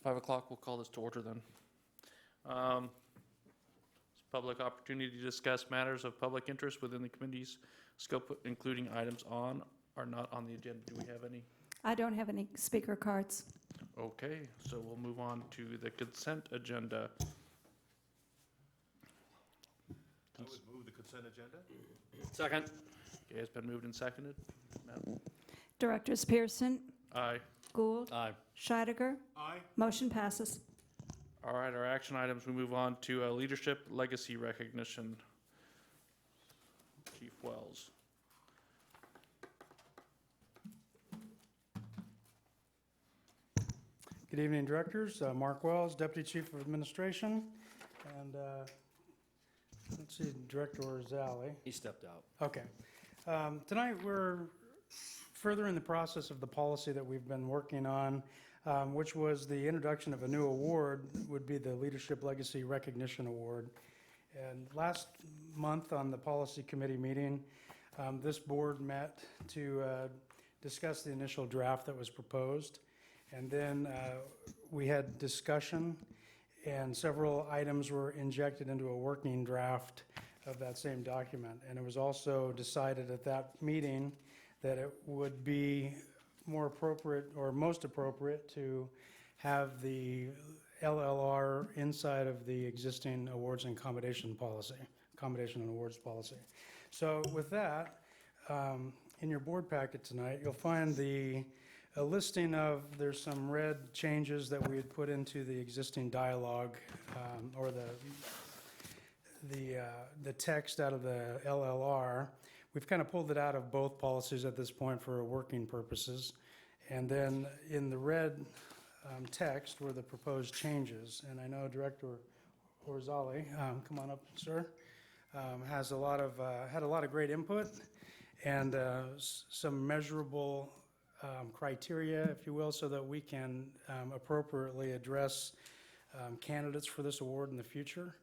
5 o'clock, we'll call this to order then. It's public opportunity to discuss matters of public interest within the committee's scope, including items on or not on the agenda. Do we have any? I don't have any speaker cards. Okay, so we'll move on to the consent agenda. I would move the consent agenda. Second. Okay, it's been moved and seconded. Madam? Directors Pearson, Aye. Gould, Aye. Scheidegger. Aye. Motion passes. All right, our action items, we move on to leadership legacy recognition. Chief Wells. Good evening, directors. Mark Wells, Deputy Chief of Administration, and let's see, Director Orzali. He stepped out. Okay. Tonight, we're further in the process of the policy that we've been working on, which was the introduction of a new award, would be the Leadership Legacy Recognition Award. And last month on the Policy Committee meeting, this board met to discuss the initial draft that was proposed. And then we had discussion, and several items were injected into a working draft of that same document. And it was also decided at that meeting that it would be more appropriate, or most appropriate, to have the LLR inside of the existing awards and accommodation policy, accommodation and awards policy. So with that, in your board packet tonight, you'll find a listing of, there's some red changes that we had put into the existing dialogue, or the text out of the LLR. We've kind of pulled it out of both policies at this point for working purposes. And then in the red text were the proposed changes. And I know Director Orzali, come on up, sir, has a lot of, had a lot of great input and some measurable criteria, if you will, so that we can appropriately address candidates for this award in the future.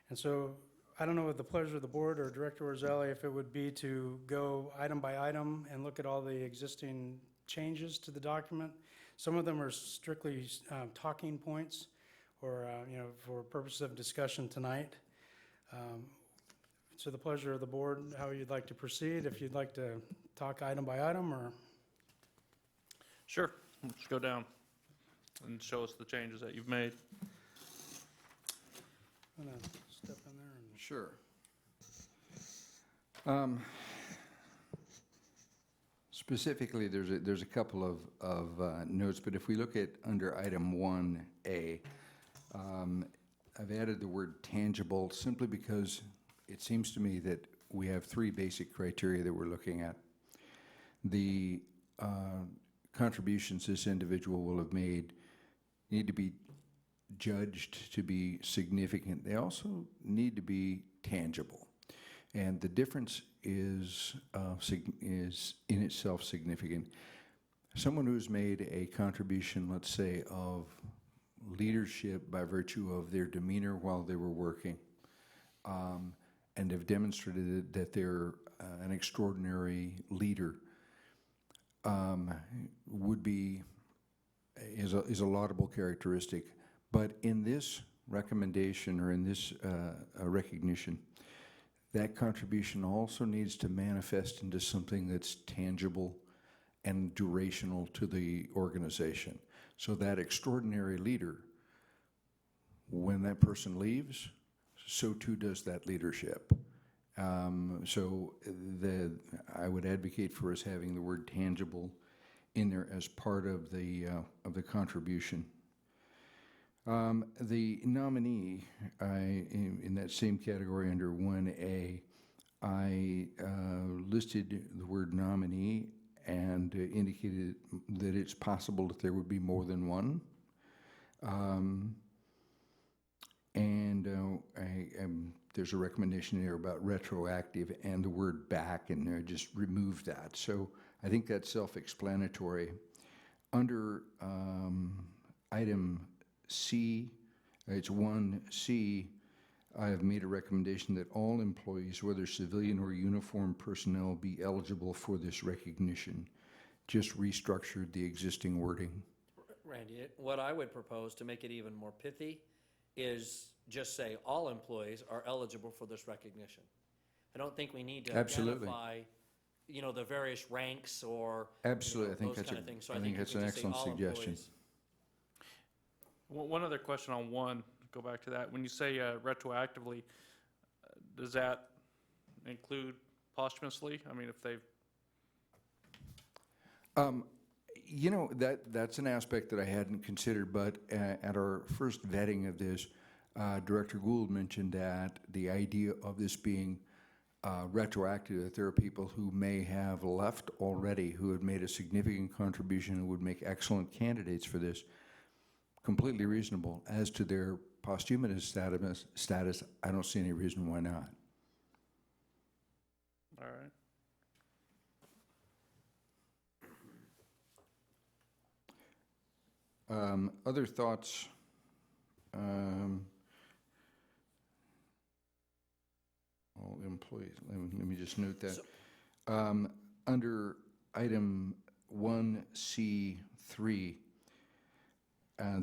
And so I don't know with the pleasure of the board or Director Orzali if it would be to go item by item and look at all the existing changes to the document. Some of them are strictly talking points or, for purposes of discussion tonight. So the pleasure of the board, how you'd like to proceed, if you'd like to talk item by item or... Sure, let's go down and show us the changes that you've made. I'm gonna step in there and... Sure. Specifically, there's a couple of notes, but if we look at under item 1A, I've added the word tangible simply because it seems to me that we have three basic criteria that we're looking at. The contributions this individual will have made need to be judged to be significant. They also need to be tangible. And the difference is in itself significant. Someone who's made a contribution, let's say, of leadership by virtue of their demeanor while they were working, and have demonstrated that they're an extraordinary leader, is a laudable characteristic. But in this recommendation or in this recognition, that contribution also needs to manifest into something that's tangible and durational to the organization. So that extraordinary leader, when that person leaves, so too does that leadership. I would advocate for us having the word tangible in there as part of the contribution. The nominee, in that same category under 1A, I listed the word nominee and indicated that it's possible that there would be more than one. There's a recommendation there about retroactive and the word back, and I just removed that. So I think that's self-explanatory. Under item C, it's 1C, I have made a recommendation that all employees, whether civilian or uniformed personnel, be eligible for this recognition. Just restructured the existing wording. Randy, what I would propose to make it even more pithy is just say all employees are eligible for this recognition. I don't think we need to Absolutely. identify, the various ranks or, Absolutely, I think those that's kind a- of things. So I I think think that's we an could just say excellent all suggestion. employees. One other question on one, go back to that. When you say retroactively, does that include posthumously? I mean, if they've, That's an aspect that I hadn't considered, but at our first vetting of this, Director Gould mentioned that the idea of this being retroactive, that there are people who may have left already who had made a significant contribution and would make excellent candidates for this. Completely reasonable. As to their posthumous status, I don't see any reason why not. all right. Other thoughts? All employees, let me just note that. Under item 1C3,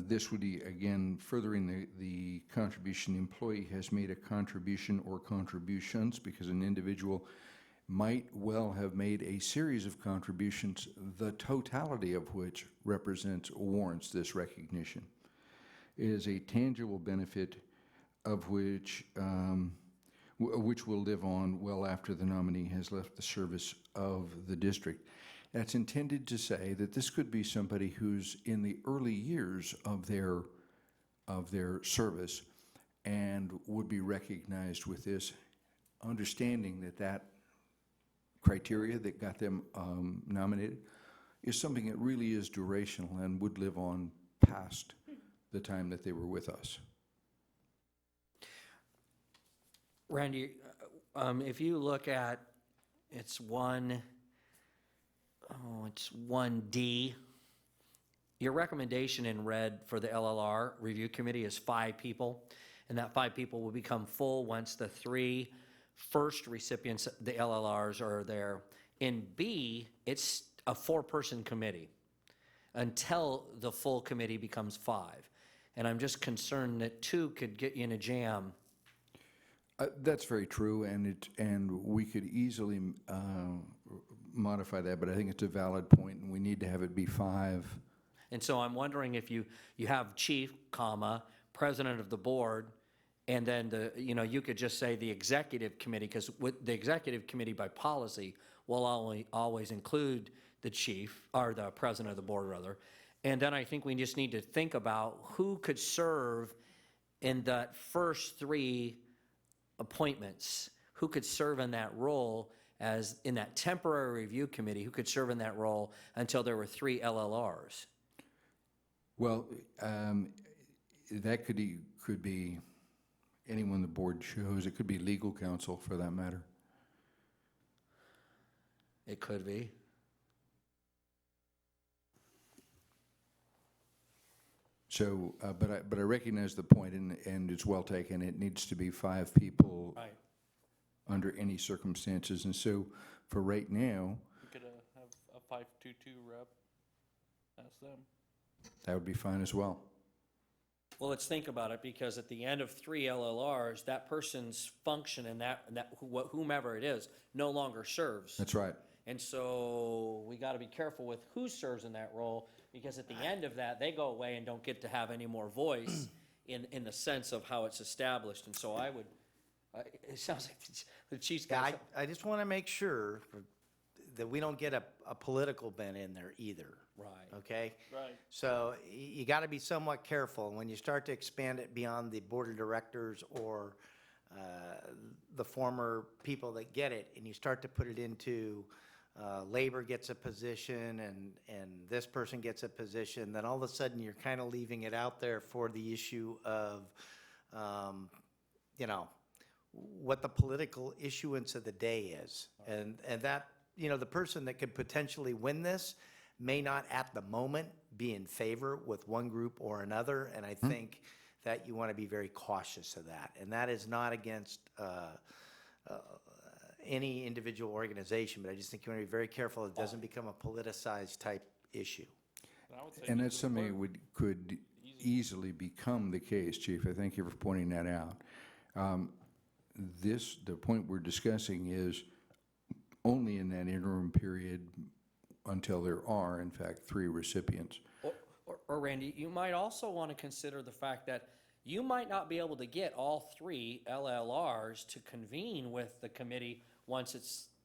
this would be, again, furthering the contribution. The employee has made a contribution or contributions, because an individual might well have made a series of contributions, the totality of which warrants this recognition. It is a tangible benefit of which will live on well after the nominee has left the service of the district. That's intended to say that this could be somebody who's in the early years of their service and would be recognized with this, understanding that criteria that got them nominated is something that really is durational and would live on past the time that they were with us. Randy, if you look at, it's 1D, your recommendation in red for the LLR review committee is 5 people, and that 5 people will become full once the 3 first recipients, the LLRs, are there. In B, it's a 4-person committee until the full committee becomes 5. And I'm just concerned that 2 could get you in a jam. That's very true, and we could easily modify that, but I think it's a valid point, and we need to have it be 5. And so I'm wondering if you have chief, comma, president of the board, and then you could just say the executive committee, because with the executive committee by policy will always include the chief, or the president of the board, rather. And then I think we just need to think about who could serve in that first 3 appointments, who could serve in that role as in that temporary review committee, who could serve in that role until there were 3 LLRs. Well, that could be anyone the board chose. It could be legal counsel, for that matter. It could be. So, but I recognize the point, and it's well taken. It needs to be 5 people Right. under any circumstances. And so, for right now, We could have a 522 rep, ask them. that would be fine as well. Well, let's think about it, because at the end of 3 LLRs, that person's function and whomever it is no longer serves. That's right. And so we got to be careful with who serves in that role, because at the end of that, they go away and don't get to have any more voice in the sense of how it's established. And so I would, it sounds like the chief's Yeah, got I just want to make sure that we don't get a political bent in there either. Right. Okay? Right. So you got to be somewhat careful when you start to expand it beyond the board of directors or the former people that get it, and you start to put it into labor gets a position and this person gets a position, then all of a sudden you're kind of leaving it out there for the issue of, what the political issuance of the day is. And that, the person that could potentially win this may not at the moment be in favor with one group or another, and I think that you want to be very cautious of that. And that is not against any individual organization, but I just think you want to be very careful it doesn't become a politicized type issue. I would say And get that's to the something that clerk. could easily become the case, Chief. I thank you for pointing that out. The point we're discussing is only in that interim period until there are, in fact, 3 recipients. Or Randy, you might also want to consider the fact that you might not be able to get all 3 LLRs to convene with the committee once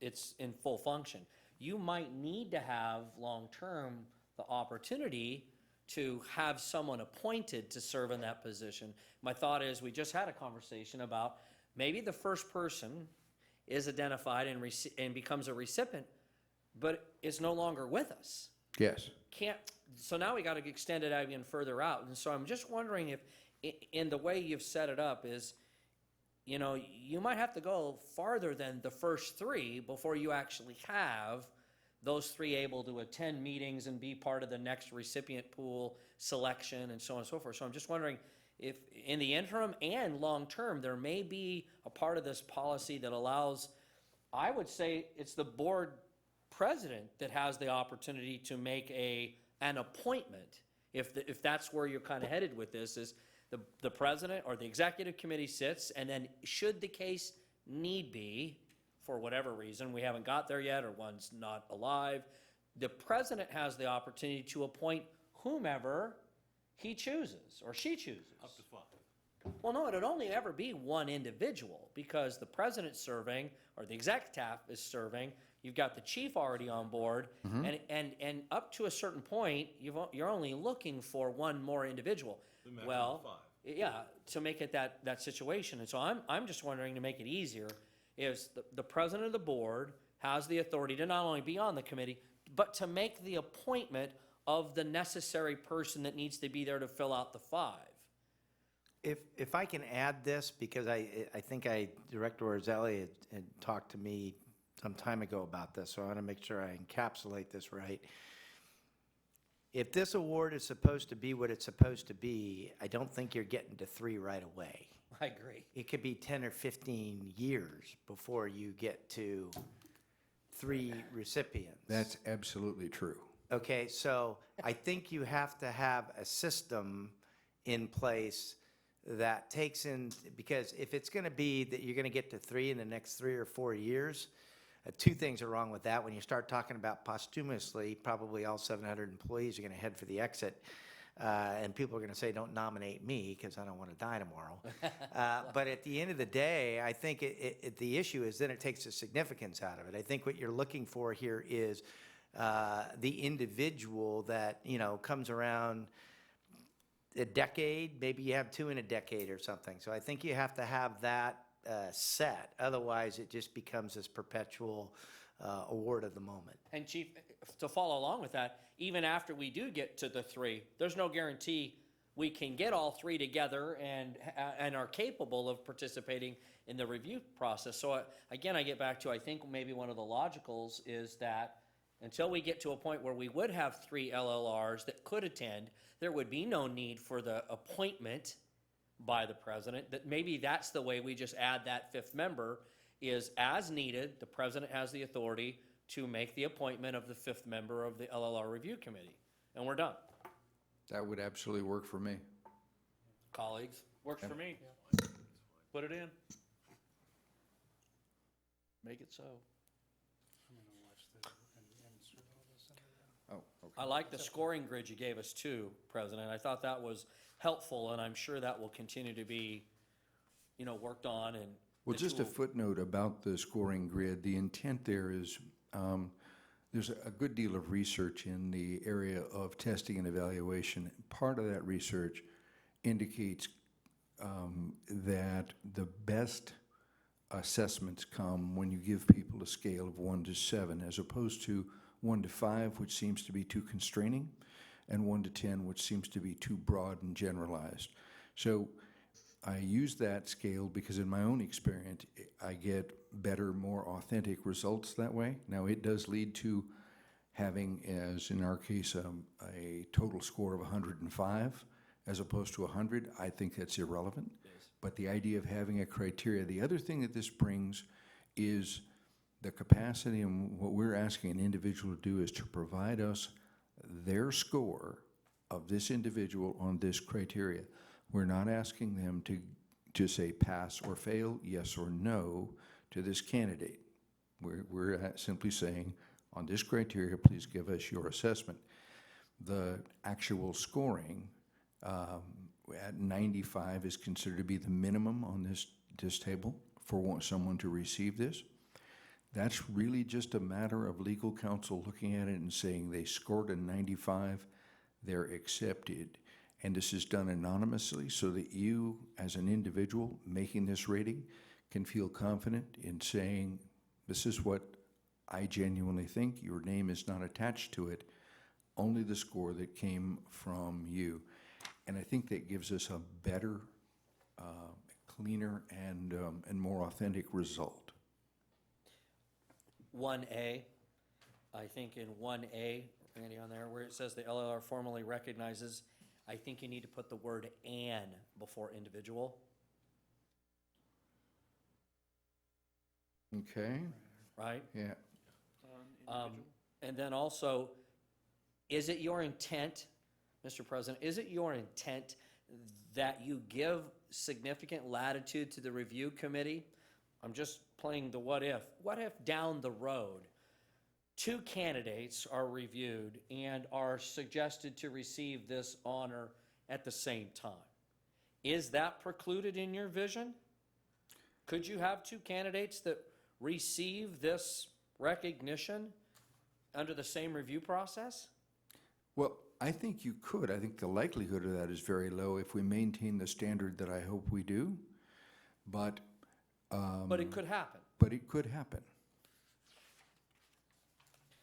it's in full function. You might need to have, long-term, the opportunity to have someone appointed to serve in that position. My thought is, we just had a conversation about maybe the first person is identified and becomes a recipient, but is no longer with us. Yes. So now we got to extend it out even further out. And so I'm just wondering if, in the way you've set it up is, you might have to go farther than the first 3 before you actually have those 3 able to attend meetings and be part of the next recipient pool selection and so on and so forth. So I'm just wondering if in the interim and long-term, there may be a part of this policy that allows, I would say it's the board president that has the opportunity to make an appointment, if that's where you're kind of headed with this, is the president or the executive committee sits, and then should the case need be, for whatever reason, we haven't got there yet, or one's not alive, the president has the opportunity to appoint whomever he chooses or she chooses. Up to 5. Well, no, it'd only ever be one individual, because the president's serving, or the exec staff is serving, you've got the chief already on board, and up to a certain point, you're only looking for one more individual. The maximum Well, 5. yeah, to make it that situation. And so I'm just wondering, to make it easier, is the president of the board has the authority to not only be on the committee, but to make the appointment of the necessary person that needs to be there to fill out the 5. If I can add this, because I think Director Orzelli had talked to me some time ago about this, so I want to make sure I encapsulate this right. If this award is supposed to be what it's supposed to be, I don't think you're getting to 3 right away. I agree. It could be 10 or 15 years before you get to 3 recipients. That's absolutely true. Okay, so I think you have to have a system in place that takes in, because if it's going to be that you're going to get to 3 in the next 3 or 4 years, 2 things are wrong with that. When you start talking about posthumously, probably all 700 employees are going to head for the exit. And people are going to say, don't nominate me because I don't want to die tomorrow. But at the end of the day, I think the issue is then it takes the significance out of it. I think what you're looking for here is the individual that, comes around a decade, maybe you have 2 in a decade or something. So I think you have to have that set. Otherwise, it just becomes this perpetual award of the moment. And Chief, to follow along with that, even after we do get to the 3, there's no guarantee we can get all 3 together and are capable of participating in the review process. So again, I get back to, I think maybe one of the logicals is that until we get to a point where we would have 3 LLRs that could attend, there would be no need for the appointment by the president. That maybe that's the way we just add that 5th member, is as needed, the president has the authority to make the appointment of the 5th member of the LLR Review Committee. And we're done. That would absolutely work for me. Colleagues? Works for me. Put it in. Make it so. Oh, okay. I like the scoring grid you gave us too, President. I thought that was helpful, and I'm sure that will continue to be, worked on. And Well, the just a tool- footnote about the scoring grid. The intent there is, there's a good deal of research in the area of testing and evaluation. Part of that research indicates that the best assessments come when you give people a scale of 1 to 7, as opposed to 1 to 5, which seems to be too constraining, and 1 to 10, which seems to be too broad and generalized. So I use that scale because in my own experience, I get better, more authentic results that way. Now, it does lead to having, as in our case, a total score of 105 as opposed to 100. I think that's irrelevant. But the idea of having a criteria, the other thing that this brings is the capacity, and what we're asking an individual to do is to provide us their score of this individual on this criteria. We're not asking them to say pass or fail, yes or no to this candidate. We're simply saying, on this criteria, please give us your assessment. The actual scoring at 95 is considered to be the minimum on this table for someone to receive this. That's really just a matter of legal counsel looking at it and saying they scored a 95, they're accepted. And this is done anonymously so that you, as an individual making this rating, can feel confident in saying, this is what I genuinely think. Your name is not attached to it, only the score that came from you. And I think that gives us a better, cleaner, and more authentic result. 1A, I think in 1A, Randy, on there, where it says the LLR formally recognizes, I think you need to put the word "and" before individual, Okay? right? Yeah. And then also, is it your intent, Mr. President, is it your intent that you give significant latitude to the review committee? I'm just playing the what if. What if down the road, two candidates are reviewed and are suggested to receive this honor at the same time? Is that precluded in your vision? Could you have two candidates that receive this recognition under the same review process? Well, I think you could. I think the likelihood of that is very low if we maintain the standard that I hope we do. But it could happen. But it could happen.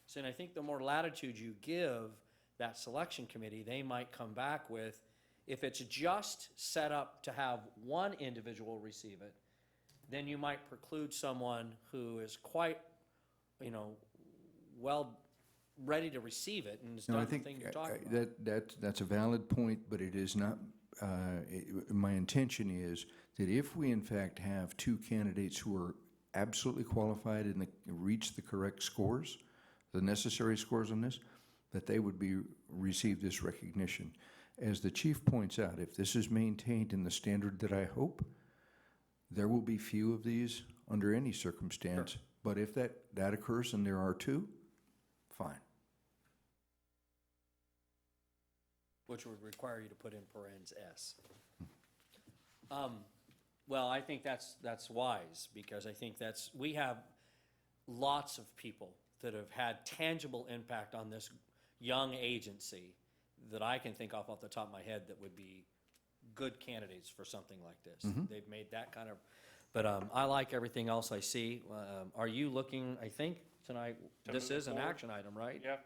So, and I think the more latitude you give that selection committee, they might come back with, if it's just set up to have one individual receive it, then you might preclude someone who is quite, well ready to receive it and has No, done I the think thing you're talking about. that's a valid point, but it is not. My intention is that if we in fact have two candidates who are absolutely qualified and reach the correct scores, the necessary scores on this, that they would receive this recognition. As the chief points out, if this is maintained in the standard that I hope, there will be few of these under any circumstance. Sure. But if that occurs and there are two, fine. Which would require you to put in parens S. Well, I think that's wise, because I think we have lots of people that have had tangible impact on this young agency that I can think off the top of my head that would be good candidates for something like this. Mm-hmm. They've made that kind of, but I like everything else I see. Are you looking, I think tonight, this is an action item, right? Yeah.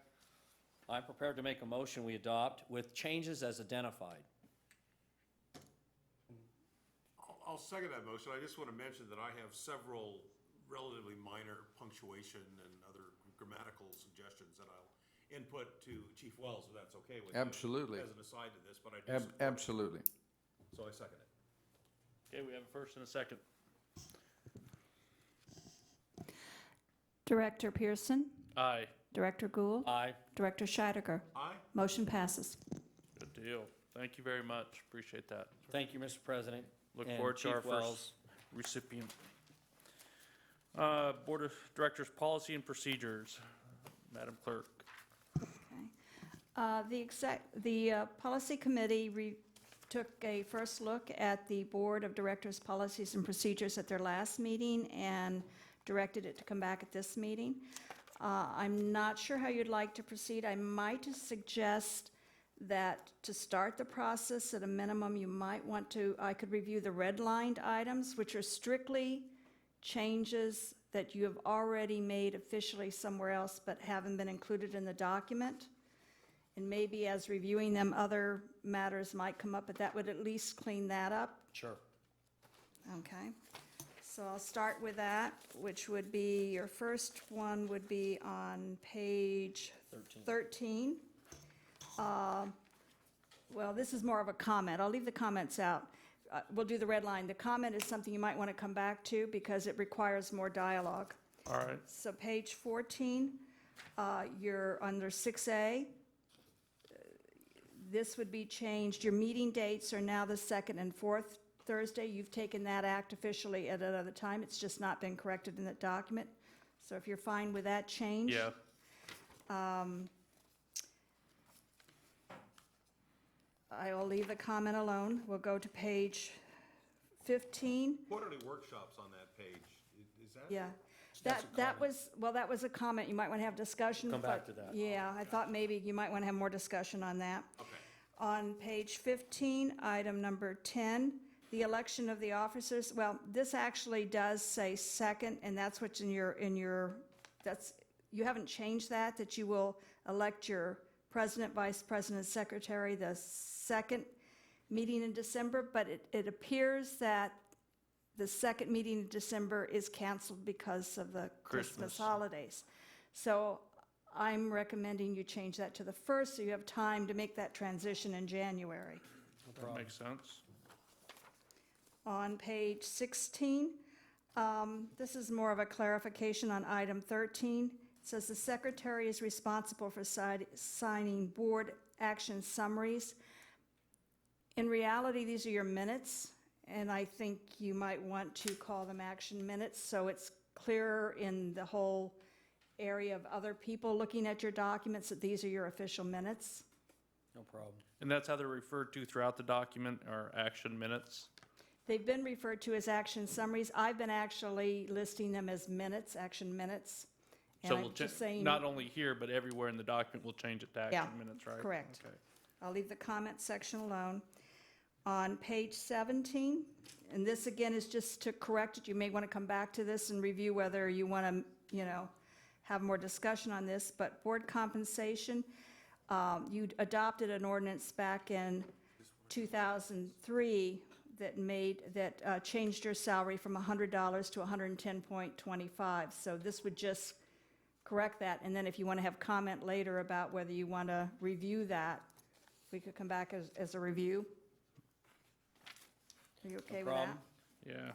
I'm prepared to make a motion we adopt with changes as identified. I'll second that motion. I just want to mention that I have several relatively minor punctuation and other grammatical suggestions that I'll input to Chief Wells, if that's okay with you. Absolutely. As an aside to this, but I do support it. Absolutely. So I second it. Okay, we have a first and a second. Director Pearson, Aye. Director Gould, Aye. Director Scheidegger. Aye? Motion passes. Good deal. Thank you very much. Appreciate that. Thank you, Mr. President. Look And forward to our Chief Wells. first recipient. Board of Directors Policy and Procedures. Madam Clerk. The Policy Committee took a first look at the Board of Directors' Policies and Procedures at their last meeting and directed it to come back at this meeting. I'm not sure how you'd like to proceed. I might suggest that to start the process, at a minimum, you might want to, I could review the redlined items, which are strictly changes that you have already made officially somewhere else but haven't been included in the document. And maybe as reviewing them, other matters might come up, but that would at least clean that up. Sure. Okay. So I'll start with that, which would be, your first one would be on page 13. Well, this is more of a comment. I'll leave the comments out. We'll do the red line. The comment is something you might want to come back to because it requires more dialogue. All right. So page 14, you're under 6A. this would be changed. Your meeting dates are now the second and fourth Thursday. You've taken that act officially at another time. It's just not been corrected in that document. So if you're fine with that change. Yeah, I will leave the comment alone. We'll go to page 15. Quarterly workshops on that page, is that? Yeah. That's a That was, well, that was a comment. You might want to have discussion. Come back but to that. Yeah, I thought maybe you might want to have more discussion on that. Okay. On page 15, item number 10, the election of the officers. Well, this actually does say second, and that's what's in your, you haven't changed that you will elect your president, vice president, secretary the second meeting in December, but it appears that the second meeting in December is canceled because of the Christmas Christmas. holidays. So I'm recommending you change that to the first, so you have time to make that transition in January. that makes sense. On page 16, this is more of a clarification on item 13. It says the secretary is responsible for signing board action summaries. In reality, these are your minutes, and I think you might want to call them action minutes, so it's clearer in the whole area of other people looking at your documents that these are your official minutes. No problem. And that's how they're referred to throughout the document, or action minutes? They've been referred to as action summaries. I've been actually listing them as minutes, action minutes. And So I'm we'll just change, saying, not only here, but everywhere in the document, we'll change it to Yeah, action minutes, right? correct. Okay. I'll leave the comment section alone. On page 17, and this again is just to correct it, you may want to come back to this and review whether you want to, have more discussion on this, but board compensation, you adopted an ordinance back in 2003 that changed your salary from $100 to $110.25. So this would just correct that, and then if you want to have comment later about whether you want to review that, we could come back as a review. Are you okay with that? problem. Yeah,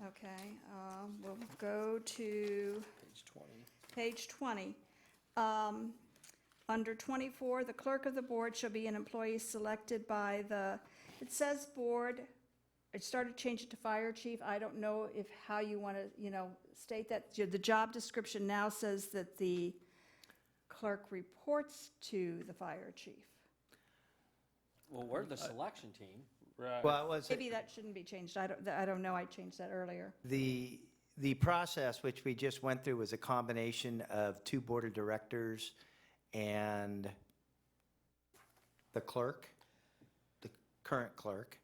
Okay, we'll go to Page 20. page 20. Under 24, the clerk of the board shall be an employee selected by it says board, I started to change it to fire chief. I don't know how you want to, state that. The job description now says that the clerk reports to the fire chief. Well, we're the selection team. right. Well, it was, Maybe that shouldn't be changed. I don't know. I changed that earlier. the process which we just went through was a combination of two board of directors and the clerk, the current clerk,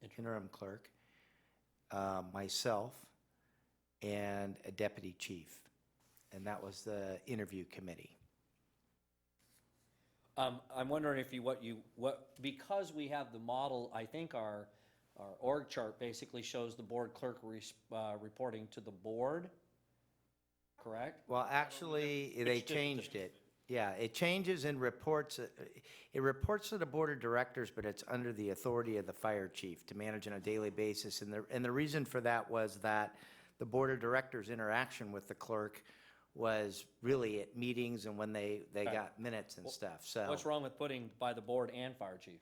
interim clerk, myself, and a deputy chief. And that was the interview committee. I'm wondering if because we have the model, I think our org chart basically shows the board clerk reporting to the board, correct? Well, actually, they changed it. Yeah, it changes and reports, it reports to the board of directors, but it's under the authority of the fire chief to manage on a daily basis. And the reason for that was that the board of directors' interaction with the clerk was really at meetings and when they got minutes and stuff, so. What's wrong with putting by the board and fire chief?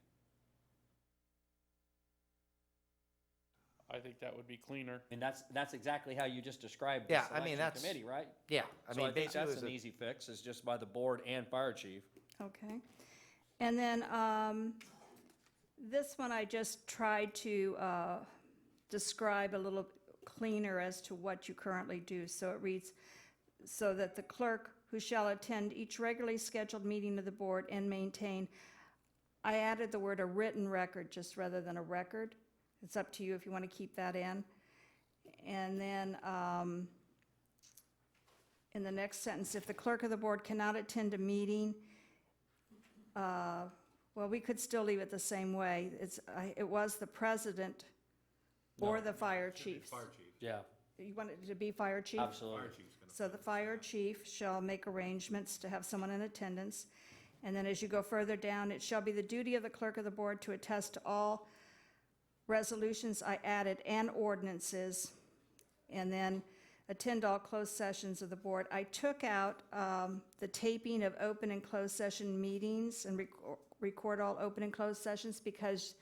I think that would be cleaner. And that's exactly how you just described the Yeah, I mean, selection that's- committee, right? Yeah, I So mean, I think basically, it that's was an easy fix, is just by the board and fire chief. Okay. And then this one I just tried to describe a little cleaner as to what you currently do. So it reads, so that the clerk who shall attend each regularly scheduled meeting of the board and maintain, I added the word a written record just rather than a record. It's up to you if you want to keep that in. And then in the next sentence, if the clerk of the board cannot attend a meeting, well, we could still leave it the same way. It was the president or the fire chiefs. Fire chief. Yeah, You want it to be fire chief? absolutely. Fire chief's gonna. So the fire chief shall make arrangements to have someone in attendance. And then as you go further down, it shall be the duty of the clerk of the board to attest to all resolutions I added and ordinances, and then attend all closed sessions of the board. I took out the taping of open and closed session meetings and record all open and closed sessions because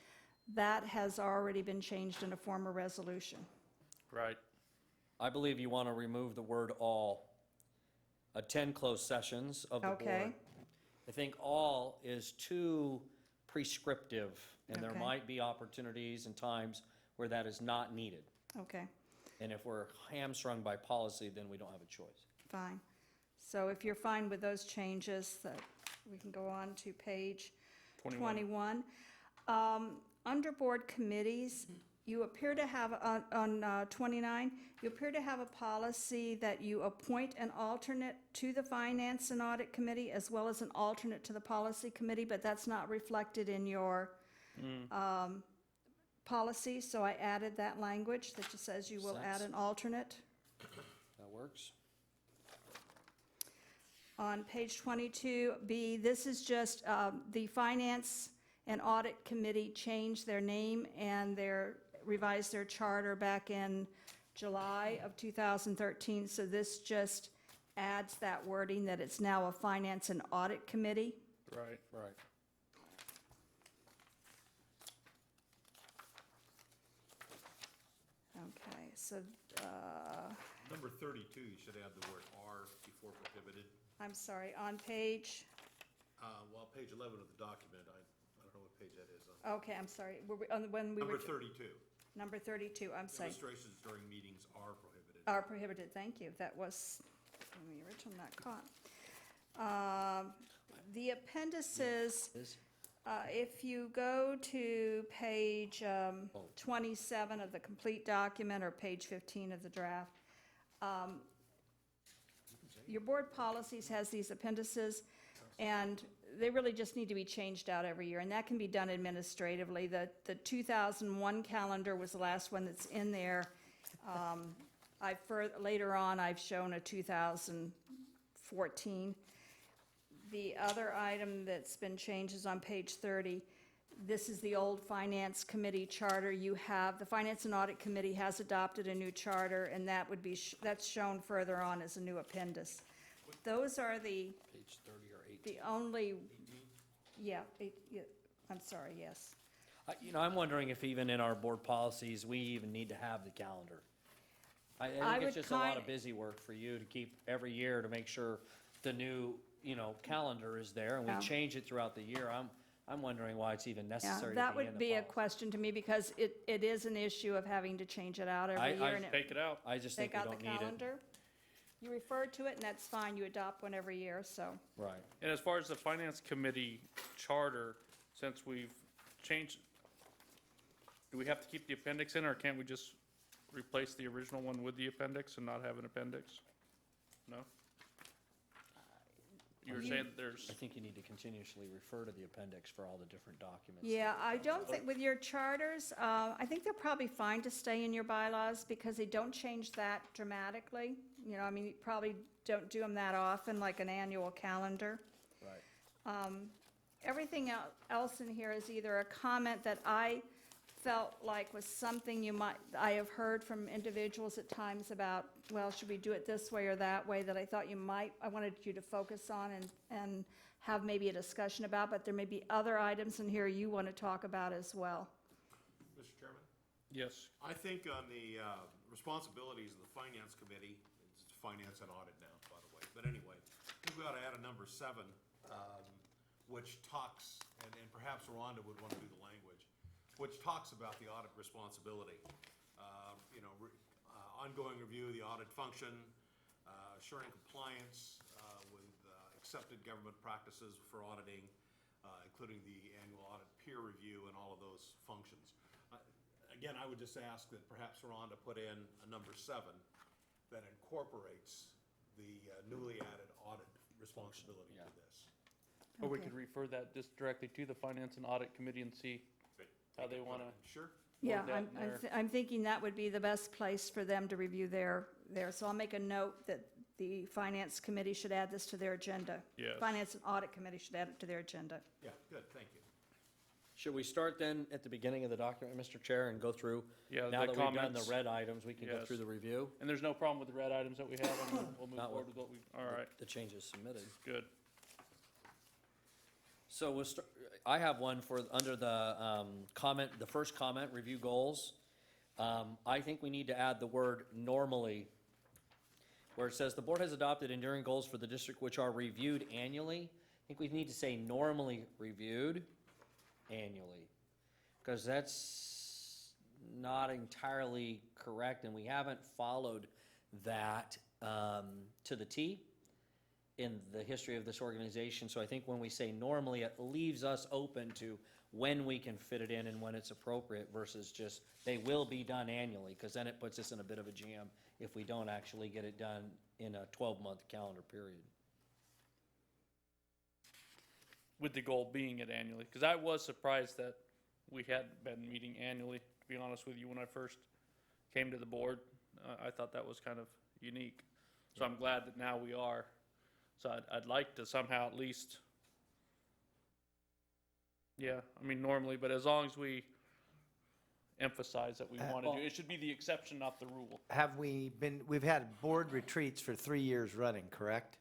that has already been changed in a former resolution. Right. I believe you want to remove the word all. Attend closed sessions of the board. Okay. I think all is too prescriptive, and there Okay. might be opportunities and times where that is not needed. Okay, And if we're hamstrung by policy, then we don't have a choice. fine. So if you're fine with those changes, that we can go on to page 21. Under board committees, you appear to have, on 29, you appear to have a policy that you appoint an alternate to the Finance and Audit Committee as well as an alternate to the Policy Committee, but that's not reflected in your policy, so I added that language that just says you will add Sense. an alternate. That works? On page 22B, this is just, the Finance and Audit Committee changed their name and revised their charter back in July of 2013, so this just adds that wording that it's now a Finance and Audit Committee. Right. Right. Okay, so, Number 32, you should add the word "are" before prohibited. I'm sorry, on page, Well, page 11 of the document, I don't know what page that is on. okay, I'm sorry, when we were. Number 32, Number 32, I'm sorry. demonstrations during meetings are prohibited. Are prohibited, thank you. That was in the original, not caught. The appendices, Is- if you go to page 27 of the complete document or page 15 of the draft, your board policies has these appendices, and they really just need to be changed out every year, and that can be done administratively. The 2001 calendar was the last one that's in there. Later on, I've shown a 2014. The other item that's been changed is on page 30. This is the old Finance Committee charter. The Finance and Audit Committee has adopted a new charter, and that would be, that's shown further on as a new appendix. Those are Page 30 or 18. the only, yeah, I'm sorry, yes. I'm wondering if even in our board policies, we even need to have the calendar. I I think would it's just a lot of kind- busy work for you to keep every year to make sure the new, calendar is there, and we Yeah. change it throughout the year. I'm wondering why it's even Yeah, necessary to that be in would the be a policy. question to me, because it is an issue of having to change it out every year. and it- Take it out. I just think Take we out the don't need it. calendar. You refer to it, and that's fine, you adopt one every year, so. Right. And as far as the Finance Committee charter, since we've changed, do we have to keep the appendix in, or can't we just replace the original one with the appendix and not have an appendix? No? You were saying that there's, I think you need to continuously refer to the appendix for all the different documents. Yeah, I don't think, with your charters, I think they're probably fine to stay in your bylaws, because they don't change that dramatically. You probably don't do them that often, like an annual calendar. Right. Everything else in here is either a comment that I felt like was something I have heard from individuals at times about, well, should we do it this way or that way, that I thought I wanted you to focus on and have maybe a discussion about, but there may be other items in here you want to talk about as well. Mr. Chairman? yes, I think on the responsibilities of the Finance Committee, it's Finance and Audit now, by the way, but anyway, I think we ought to add a number 7, which talks, and perhaps Rhonda would want to do the language, which talks about the audit responsibility. Ongoing review of the audit function, assuring compliance with accepted government practices for auditing, including the annual audit peer review and all of those functions. Again, I would just ask that perhaps Rhonda put in a number 7 that incorporates the newly added audit responsibility to this. or we Okay. could refer that just directly to the Finance and Audit Committee and see how they want to. Sure. Yeah, that in there. I'm thinking that would be the best place for them to review their, so I'll make a note that the Finance Committee should add this to their agenda. Yes. Finance and Audit Committee should add it to their agenda. Yeah, good, thank you. Should we start then at the beginning of the document, Mr. Chair, and go through? Yeah, Now the that we've done the comments. red items, we can go Yes. through the review, And there's no problem with the red items that we have, and we'll move Not forward with- with what we, all right, the changes submitted. good. So I have one for, under the comment, the first comment, review goals. I think we need to add the word normally, where it says, the board has adopted enduring goals for the district which are reviewed annually. I think we need to say normally reviewed annually, because that's not entirely correct, and we haven't followed that to the T in the history of this organization. So I think when we say normally, it leaves us open to when we can fit it in and when it's appropriate versus just, they will be done annually, because then it puts us in a bit of a jam if we don't actually get it done in a 12-month calendar period. With the goal being it annually, because I was surprised that we hadn't been meeting annually, to be honest with you, when I first came to the board. I thought that was kind of unique. So I'm glad that now we are. So I'd like to somehow at least, yeah, I mean, normally, but as long as we emphasize that we want to do, it should be the exception, not the rule. We've had board retreats for 3 years running, correct?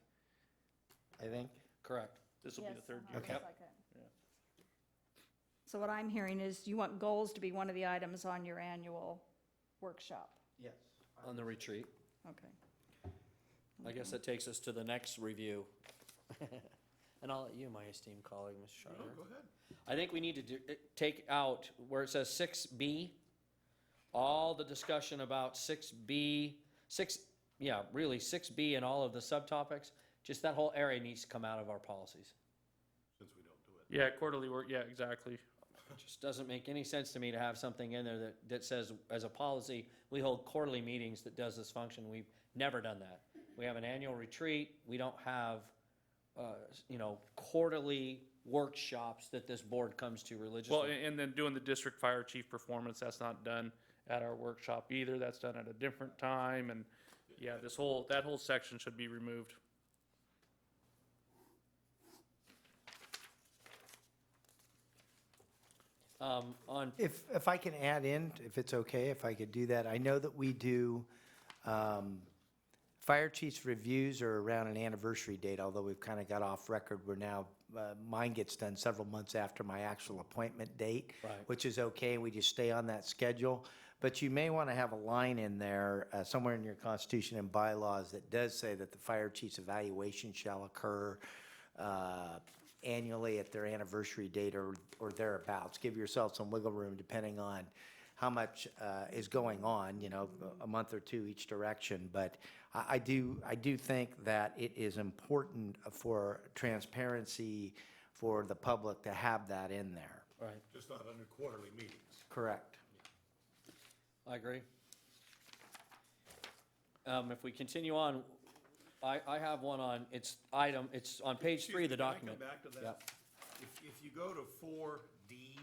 I think? Correct. This will be the third year. Okay. So what I'm hearing is you want goals to be one of the items on your annual workshop. Yes. On the retreat. Okay. I guess that takes us to the next review. And I'll let you, my esteemed colleague, Ms. Charter. No, go ahead. I think we need to take out where it says 6B, all the discussion about 6B, really 6B and all of the subtopics, just that whole area needs to come out of our policies. Since we don't do it. Yeah, quarterly work, yeah, exactly. It just doesn't make any sense to me to have something in there that says, as a policy, we hold quarterly meetings that does this function. We've never done that. We have an annual retreat. We don't have, quarterly workshops that this board comes to religiously. Well, and then doing the district fire chief performance, that's not done at our workshop either. That's done at a different time. And yeah, that whole section should be removed. If I can add in, if it's okay, if I could do that, I know that we do, fire chief's reviews are around an anniversary date, although we've kind of got off record. We're now, mine gets done several months after my actual appointment date, Right. which is okay. We just stay on that schedule. But you may want to have a line in there, somewhere in your constitution and bylaws that does say that the fire chief's evaluation shall occur annually at their anniversary date or thereabouts. Give yourself some wiggle room depending on how much is going on, a month or two each direction. But I do think that it is important for transparency for the public to have that in there. Right, Just not under quarterly meetings. Correct. I agree. If we continue on, I have one on, it's on page 3 of the document. Can I come back to Yep. that? If you go to 4D,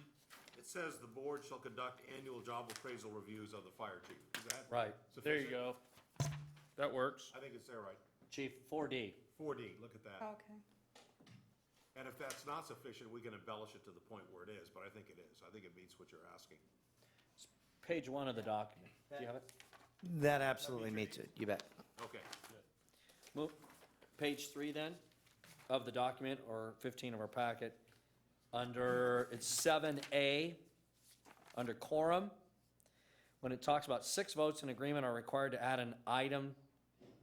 it says the board shall conduct annual job appraisal reviews of the fire chief. Is that Right. There you sufficient? go. That works. I think it's there, right? Chief, 4D. 4D, look at that. Okay. And if that's not sufficient, we can embellish it to the point where it is, but I think it is. I think it meets what you're asking. Page 1 of the document. Do you have it? That absolutely meets it, you bet. Okay. Move, page 3 then, of the document, or 15 of our packet, it's 7A, under quorum, when it talks about 6 votes in agreement are required to add an item,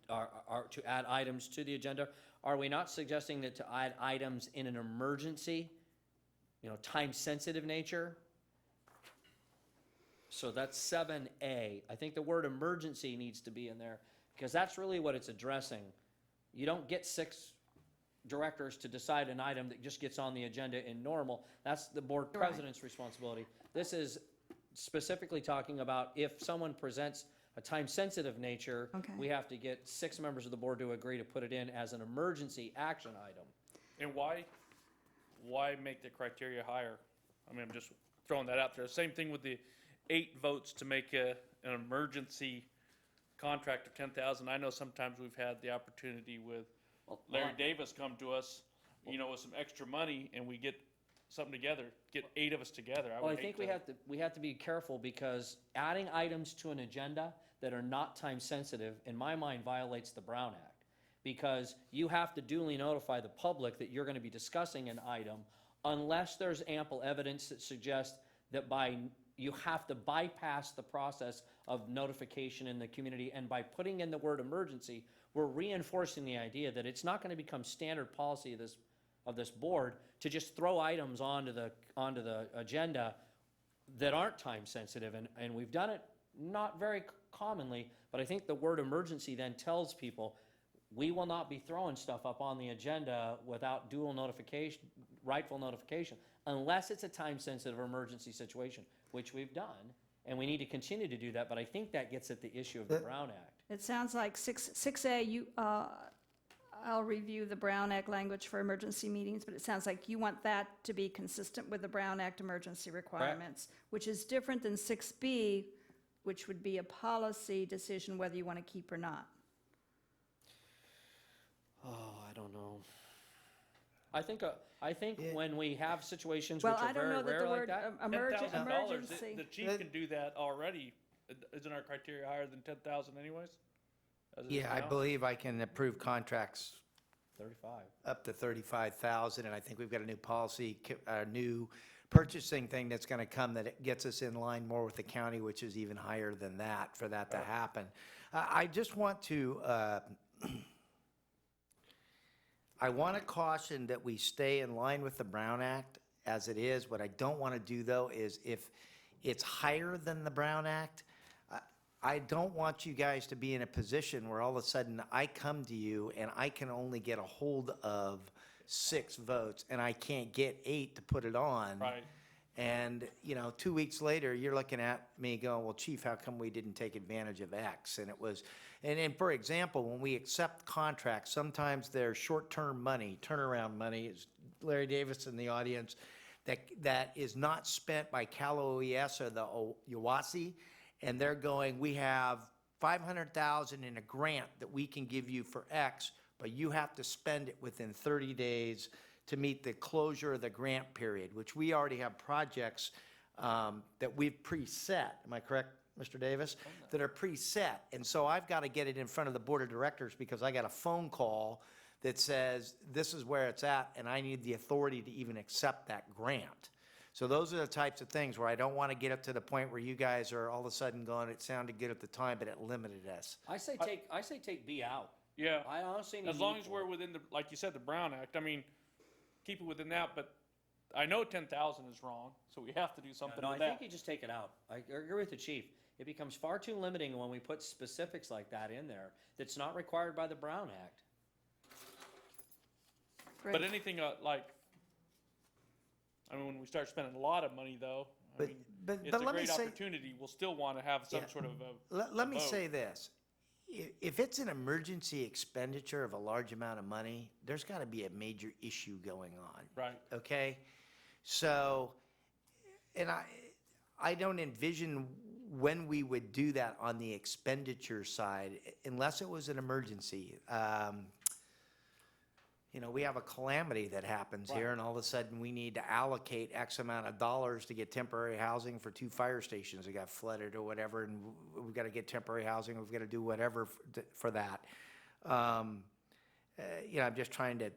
or to add items to the agenda, are we not suggesting that to add items in an emergency, time-sensitive nature? So that's 7A. I think the word emergency needs to be in there, because that's really what it's addressing. You don't get 6 directors to decide an item that just gets on the agenda in normal. That's the board Right. president's responsibility. This is specifically talking about if someone presents a time-sensitive nature, Okay. we have to get 6 members of the board to agree to put it in as an emergency action item. And why make the criteria higher? I mean, I'm just throwing that out there. Same thing with the 8 votes to make an emergency contract of 10,000. I know sometimes we've had the opportunity with Larry Davis come to us, with some extra money, and we get something together, get 8 of us together. Well, I think we have to be careful, because adding items to an agenda that are not time-sensitive, in my mind, violates the Brown Act. Because you have to duly notify the public that you're going to be discussing an item unless there's ample evidence that suggests that you have to bypass the process of notification in the community, and by putting in the word emergency, we're reinforcing the idea that it's not going to become standard policy of this board to just throw items onto the agenda that aren't time sensitive, and we've done it not very commonly, but I think the word emergency then tells people, we will not be throwing stuff up on the agenda without dual notification, rightful notification, unless it's a time-sensitive emergency situation, which we've done, and we need to continue to do that, but I think that gets at the issue of the Brown Act. It sounds like 6A, I'll review the Brown Act language for emergency meetings, but it sounds like you want that to be consistent with the Brown Act emergency requirements, which is different than 6B, which would be a policy decision whether you want to keep or not. Oh, I don't know. I think when we have situations Well, which I are don't very know that rare the like word that. $10,000, emergency. the chief can do that already. Isn't our criteria higher than 10,000 anyways? As it is Yeah, I now? believe I can approve contracts 35. up to 35,000, and I think we've got a new policy, a new purchasing thing that's going to come that it gets us in line more with the county, which is even higher than that, for that to happen. I just want to, I want to caution that we stay in line with the Brown Act as it is. What I don't want to do, though, is if it's higher than the Brown Act, I don't want you guys to be in a position where all of a sudden I come to you and I can only get a hold of 6 votes and I can't get 8 to put it on. Right. And, 2 weeks later, you're looking at me going, well, Chief, how come we didn't take advantage of X? And it was, and for example, when we accept contracts, sometimes they're short-term money, turnaround money, is Larry Davis in the audience, that is not spent by Cal OES or the UWASI, and they're going, we have 500,000 in a grant that we can give you for X, but you have to spend it within 30 days to meet the closure of the grant period, which we already have projects that we've preset. Am I correct, Mr. Davis? That are preset. And so I've got to get it in front of the board of directors because I got a phone call that says this is where it's at and I need the authority to even accept that grant. So those are the types of things where I don't want to get up to the point where you guys are all of a sudden going, it sounded good at the time, but it limited us. I say take B out. Yeah. I honestly need As long as we're within the, like you said, the Brown Act, I mean, keep it within that, but I know 10,000 is wrong, so we have to do something No, I with think that. you just take it out. I agree with the chief. It becomes far too limiting when we put specifics like that in there that's not required by the Brown Act. But Great. anything when we start spending a lot of money though, But it's a let me great say, opportunity. We'll still want to have some Yeah. sort of let me vote. say this. If it's an emergency expenditure of a large amount of money, there's got to be a major issue going on. Right. Okay? So, and I don't envision when we would do that on the expenditure side, unless it was an emergency. We have a calamity that happens here, and all of a sudden we need to allocate X amount of dollars to get temporary housing for 2 fire stations that got flooded or whatever, and we've got to get temporary housing, we've got to do whatever for that. I'm just trying to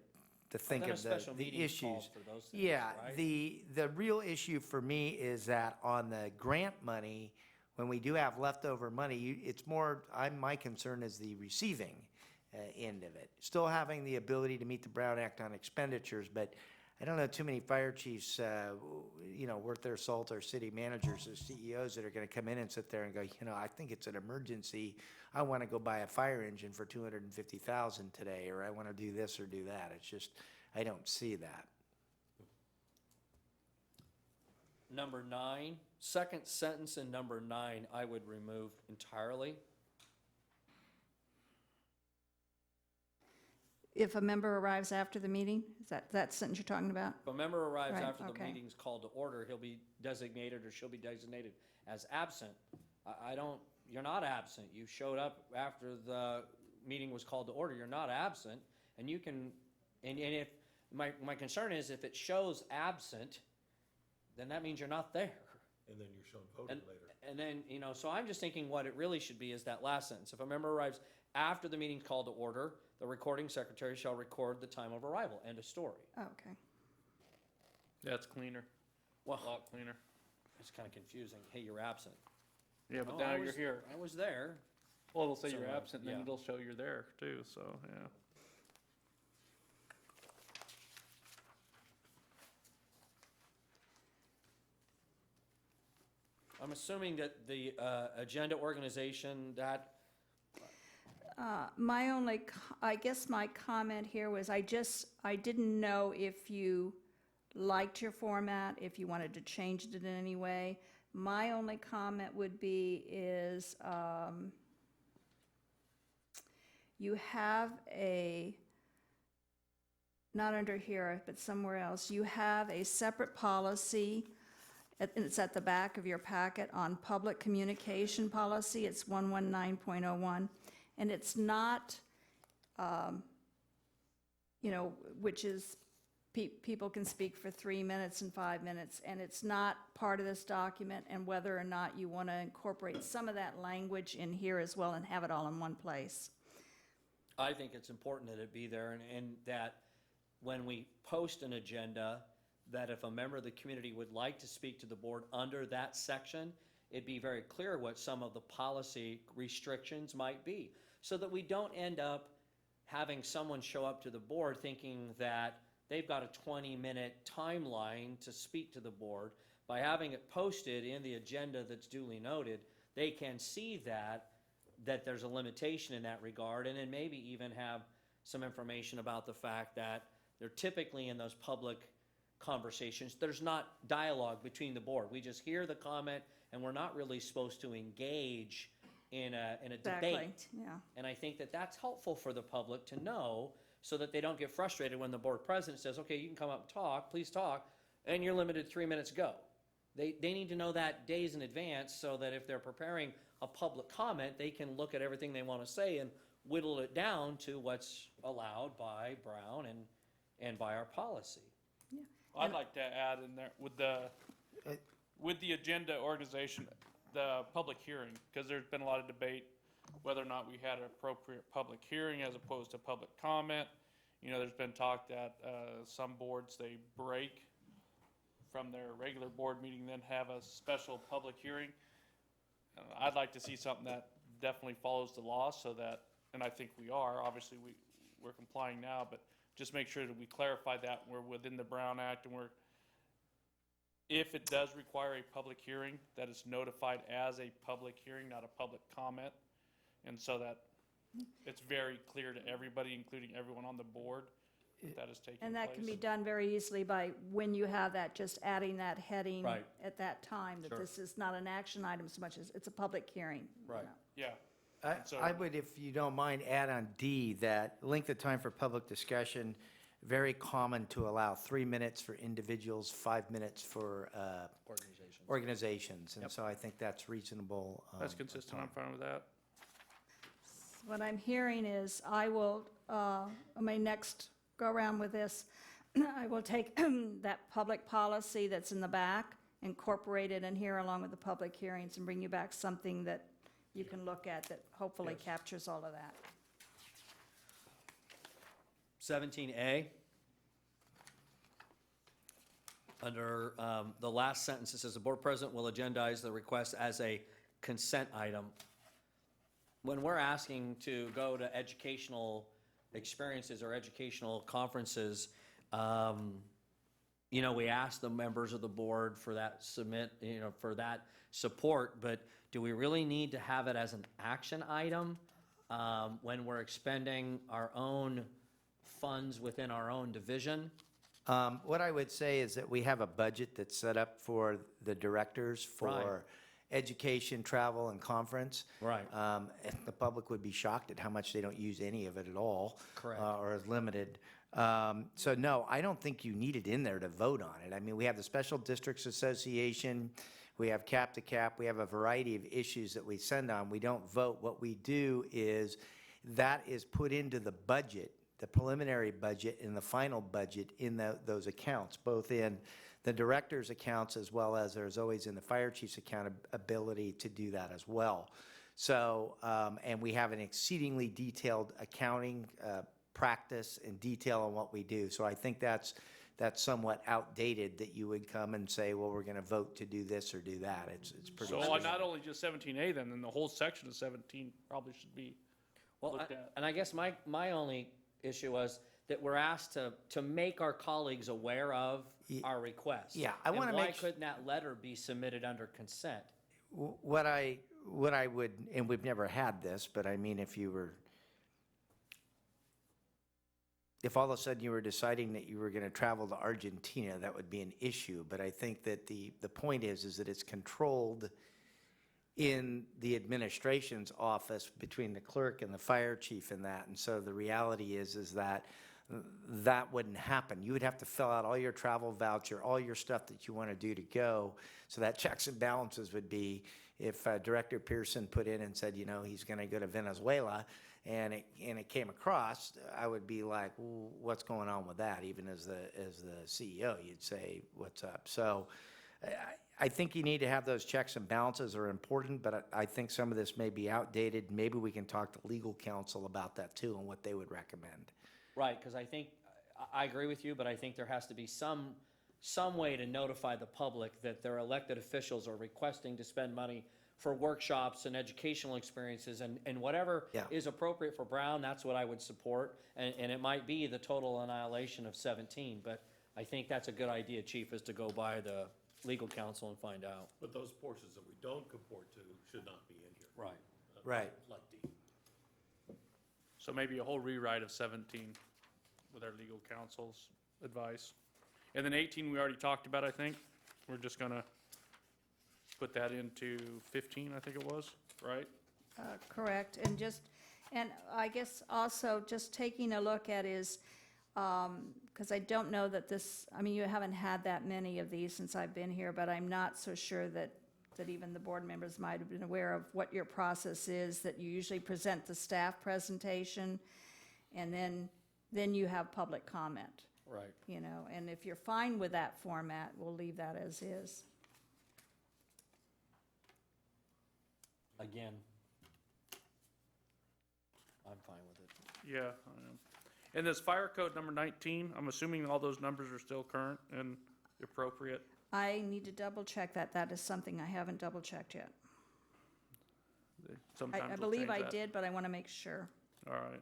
think Then a of special the meeting issues. calls for those things, Yeah, right? the real issue for me is that on the grant money, when we do have leftover money, it's more, my concern is the receiving end of it. Still having the ability to meet the Brown Act on expenditures, but I don't know too many fire chiefs, worth their salt, or city managers or CEOs that are going to come in and sit there and go, I think it's an emergency. I want to go buy a fire engine for $250,000 today, or I want to do this or do that. It's just, I don't see that. Number 9, second sentence in number 9, I would remove entirely. If a member arrives after the meeting, is that sentence you're talking about? If a member arrives Right, after the okay. meeting's called to order, he'll be designated or she'll be designated as absent. You're not absent. You showed up after the meeting was called to order. You're not absent. And you can, and if, my concern is if it shows absent, then that means you're not there. And then you're shown voting later. And then, so I'm just thinking what it really should be is that last sentence. If a member arrives after the meeting's called to order, the recording secretary shall record the time of arrival. End of story. Oh, okay. That's cleaner, a Well, lot cleaner. it's kind of confusing. Hey, you're absent. Yeah, but Oh, now I you're was- here. I was there. Well, it'll say you're So, absent, and then yeah. it'll show you're there too, so, yeah. I'm assuming that the agenda organization, that, My only, I guess my comment here was I didn't know if you liked your format, if you wanted to change it in any way. My only comment would be is, you have not under here, but somewhere else, you have a separate policy, and it's at the back of your packet on public communication policy. It's 119.01. And it's not, which is, people can speak for 3 minutes and 5 minutes, and it's not part of this document, and whether or not you want to incorporate some of that language in here as well and have it all in one place. I think it's important that it be there, and that when we post an agenda, that if a member of the community would like to speak to the board under that section, it'd be very clear what some of the policy restrictions might be, so that we don't end up having someone show up to the board thinking that they've got a 20-minute timeline to speak to the board. By having it posted in the agenda that's duly noted, they can see that there's a limitation in that regard, and then maybe even have some information about the fact that they're typically in those public conversations, there's not dialogue between the board. We just hear the comment, and we're not really supposed to engage in a Exactly, debate. yeah. And I think that that's helpful for the public to know, so that they don't get frustrated when the board president says, okay, you can come up and talk, please talk, and you're limited 3 minutes, go. They need to know that days in advance, so that if they're preparing a public comment, they can look at everything they want to say and whittle it down to what's allowed by Brown and by our policy. I'd like to add in there with the agenda organization, the public hearing, because there's been a lot of debate whether or not we had an appropriate public hearing as opposed to public comment. There's been talk that some boards, they break from their regular board meeting, then have a special public hearing. I'd like to see something that definitely follows the law, so that, and I think we are, obviously we're complying now, but just make sure that we clarify that we're within the Brown Act, and if it does require a public hearing, that it's notified as a public hearing, not a public comment. And so that it's very clear to everybody, including everyone on the board, that is taking place. And that can be done very easily by, when you have that, just adding that heading Right. at that time, that Sure. this is not an action item so much as it's a public hearing. Right. Yeah, So- I would, if you don't mind, add on D, that length of time for public discussion, very common to allow 3 minutes for individuals, 5 minutes for organizations. And so I think that's reasonable. that's consistent, I'm fine with that. What I'm hearing is I will, on my next go-around with this, I will take that public policy that's in the back, incorporate it in here along with the public hearings, and bring you back something that you can look at that hopefully Yes. captures all of that. 17A, under the last sentence, it says, the board president will agendize the request as a consent item. When we're asking to go to educational experiences or educational conferences, we ask the members of the board for that for that support, but do we really need to have it as an action item when we're expending our own funds within our own division? What I would say is that we have a budget that's set up for the directors for Right. education, travel, and conference. Right. And the public would be shocked at how much they don't use any of it at all. Correct. Or is limited. So no, I don't think you need it in there to vote on it. I mean, we have the Special Districts Association, we have cap to cap, we have a variety of issues that we send on. We don't vote. What we do is, that is put into the budget, the preliminary budget and the final budget in those accounts, both in the director's accounts as well as there's always in the fire chief's account ability to do that as well. So, and we have an exceedingly detailed accounting practice and detail on what we do. So I think that's that's somewhat outdated, that you would come and say, well, we're going to vote to do this or do that. It's pretty. So specific. not only just 17A then the whole section of 17 probably should be Well, looked at. and I guess my only issue was that we're asked to make our colleagues aware of our request. Yeah, I wanna And why make s- couldn't that letter be submitted under consent? What I would, and we've never had this, but I mean, if all of a sudden you were deciding that you were going to travel to Argentina, that would be an issue. But I think that the point is that it's controlled in the administration's office between the clerk and the fire chief and that. And so the reality is that that wouldn't happen. You would have to fill out all your travel voucher, all your stuff that you want to do to go. So that checks and balances would be if Director Pearson put in and said, he's going to go to Venezuela, and it came across, I would be like, well, what's going on with that? Even as the CEO, you'd say, what's up? So I think you need to have those checks and balances are important, but I think some of this may be outdated. Maybe we can talk to legal counsel about that too and what they would recommend. Right, because I think, I agree with you, but I think there has to be some way to notify the public that their elected officials are requesting to spend money for workshops and educational experiences, and whatever Yeah. is appropriate for Brown, that's what I would support. And it might be the total annihilation of 17, but I think that's a good idea, Chief, is to go by the legal counsel and find out. But those portions that we don't comport to should not be in here. Right. Right. Like D. So maybe a whole rewrite of 17 with our legal counsel's advice. And then 18, we already talked about, I think. We're just gonna put that into 15, I think it was, right? Correct, and I guess also just taking a look at is, because I don't know that this, you haven't had that many of these since I've been here, but I'm not so sure that even the board members might have been aware of what your process is, that you usually present the staff presentation, and then you have public comment, Right. and if you're fine with that format, we'll leave that as is. Again, I'm fine with it. Yeah, I am. And this fire code number 19, I'm assuming all those numbers are still current and appropriate? I need to double check that. That is something I haven't double checked yet. Sometimes I we'll believe change I that. did, but I want to make sure. All right.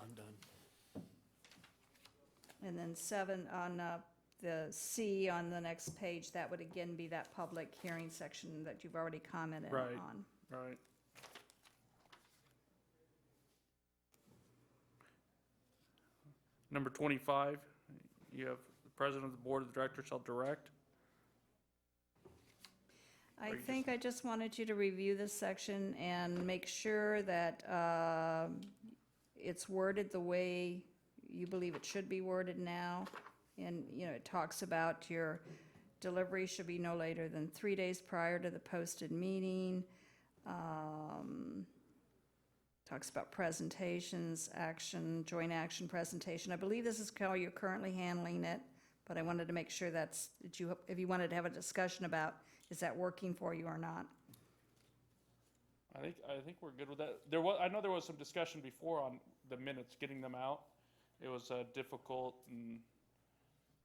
I'm done. And then 7 on the C on the next page, that would again be that public hearing section that you've already commented Right. on. Right. Number 25, you have the president of the board of directors shall direct. I you think I just wanted you to review this section and make sure that it's worded the way you believe it should be worded now. And, it talks about your delivery should be no later than 3 days prior to the posted meeting. Talks about presentations, action, joint action presentation. I believe this is how you're currently handling it, but I wanted to make sure that if you wanted to have a discussion about, is that working for you or not? I think we're good with that. I know there was some discussion before on the minutes, getting them out. It was difficult,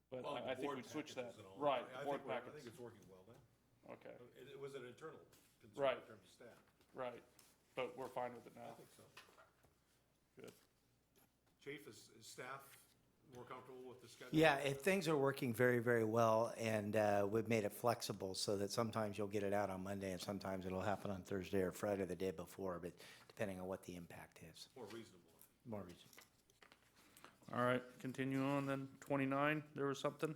but Well, I the think board we switched that. packages and all Right, I board think I packets. think it's working well now. Okay, It was an internal concern Right. in terms of staff. right. But we're fine with it I now. think so. Good. Chief, is staff more comfortable with the schedule? Yeah, things are working very, very well, and we've made it flexible so that sometimes you'll get it out on Monday, and sometimes it'll happen on Thursday or Friday the day before, but depending on what the impact is. More reasonable. More reason. All right, continue on then. 29, there was something?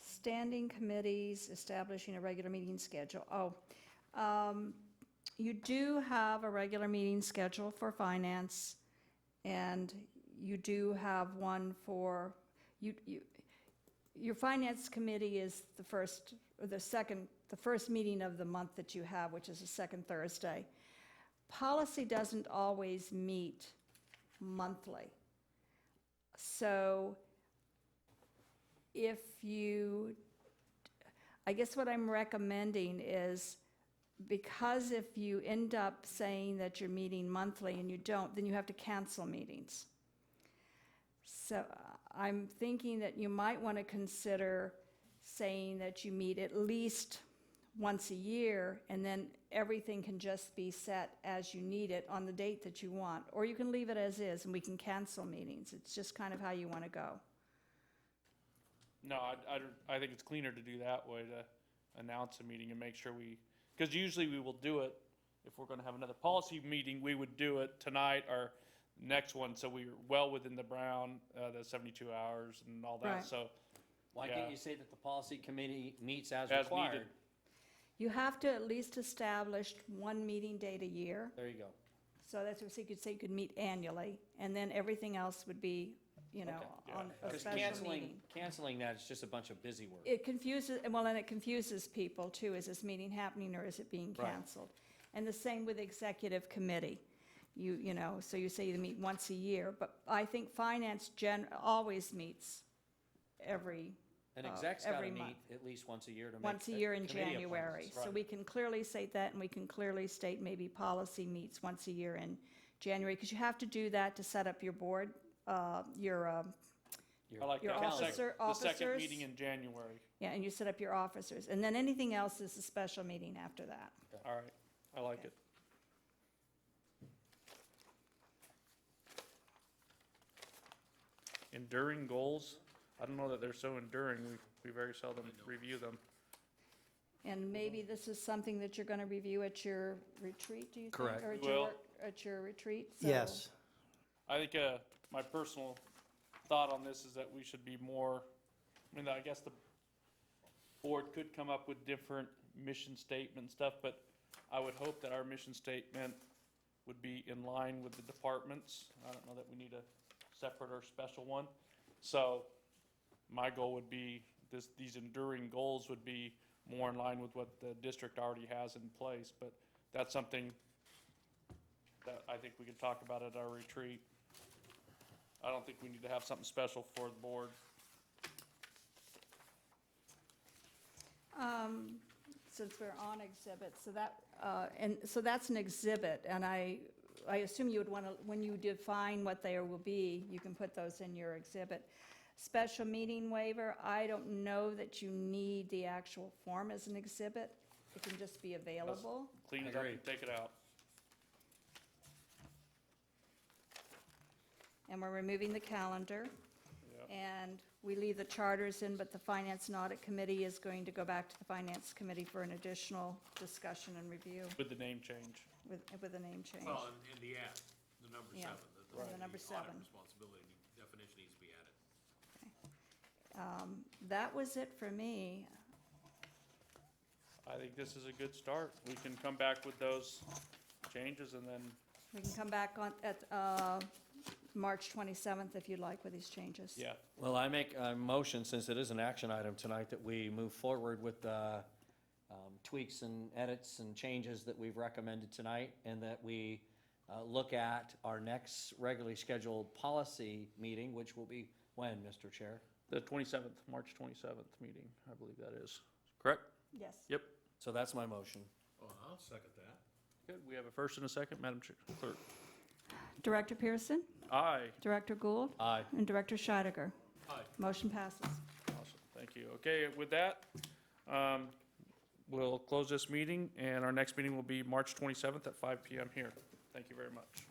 Standing committees, establishing a regular meeting schedule. You do have a regular meeting schedule for finance, and you do have one for, your finance committee is the first meeting of the month that you have, which is the second Thursday. Policy doesn't always meet monthly. So if you, I guess what I'm recommending is, because if you end up saying that you're meeting monthly and you don't, then you have to cancel meetings. So I'm thinking that you might want to consider saying that you meet at least once a year, and then everything can just be set as you need it on the date that you want. Or you can leave it as is, and we can cancel meetings. It's just kind of how you want to go. No, I think it's cleaner to do that way, to announce a meeting and make sure because usually we will do it, if we're gonna have another policy meeting, we would do it tonight or next one, so we're well within the Brown, the 72 hours and all that, Right. so. Why Yeah. can't you say that the policy committee meets as As required? needed. You have to at least establish one meeting date a year. There you go. So that's what you could say, you could meet annually, and then everything else would be, Okay. on a Because special meeting. canceling that is just a bunch of busy work. It confuses, well, and it confuses people too. Is this meeting happening or is it being Right. canceled? And the same with executive committee. So you say you meet once a year, but I think finance always meets every An exec's got to every meet month. at least once a year to make. once a year in committee January. appointments. So Right. we can clearly state that, and we can clearly state maybe policy meets once a year in January, because you have to do that to set up your board, your, I like Your that. The second officers? meeting in January. yeah, and you set up your officers. And then anything else is a special meeting after that. All right, I like it. Enduring goals, I don't know that they're so enduring, we very seldom review them. And maybe this is something that you're going to review at your retreat, do you think? Correct. Or Well- at your retreat? So- Yes. I think, my personal thought on this is that we should be more, I guess the board could come up with different mission statement stuff, but I would hope that our mission statement would be in line with the departments. I don't know that we need a separate or special one. So my goal would be, these enduring goals would be more in line with what the district already has in place, but that's something that I think we could talk about at our retreat. I don't think we need to have something special for the board. Since we're on exhibits, so that's an exhibit, and I assume you would want to, when you define what they will be, you can put those in your exhibit. Special meeting waiver, I don't know that you need the actual form as an exhibit. It can just be available. Clean it up Agreed. and take it out. And we're removing the calendar. Yep. And we leave the charters in, but the Finance and Audit Committee is going to go back to the Finance Committee for an additional discussion and review With the name change. with a name change. Well, and the add, the number Yeah. 7. that Right. The number audit 7. responsibility definition needs to be added. That was it for me. I think this is a good start. We can come back with those changes and then, We can come back at March 27th if you'd like with these changes. yeah. Well, I make a motion, since it is an action item tonight, that we move forward with the tweaks and edits and changes that we've recommended tonight, and that we look at our next regularly scheduled policy meeting, which will be when, Mr. Chair? The 27th, March 27th meeting, I believe that is. Correct? Yes. Yep. So that's my motion. Oh, I'll second that. Good. We have a first and a second, Madam Clerk. Director Pearson, Aye. Director Gould, Aye. and Director Scheidegger. Aye. Motion passes. Awesome. Thank you. Okay, with that, we'll close this meeting, and our next meeting will be March 27th at 5 PM here. Thank you very much.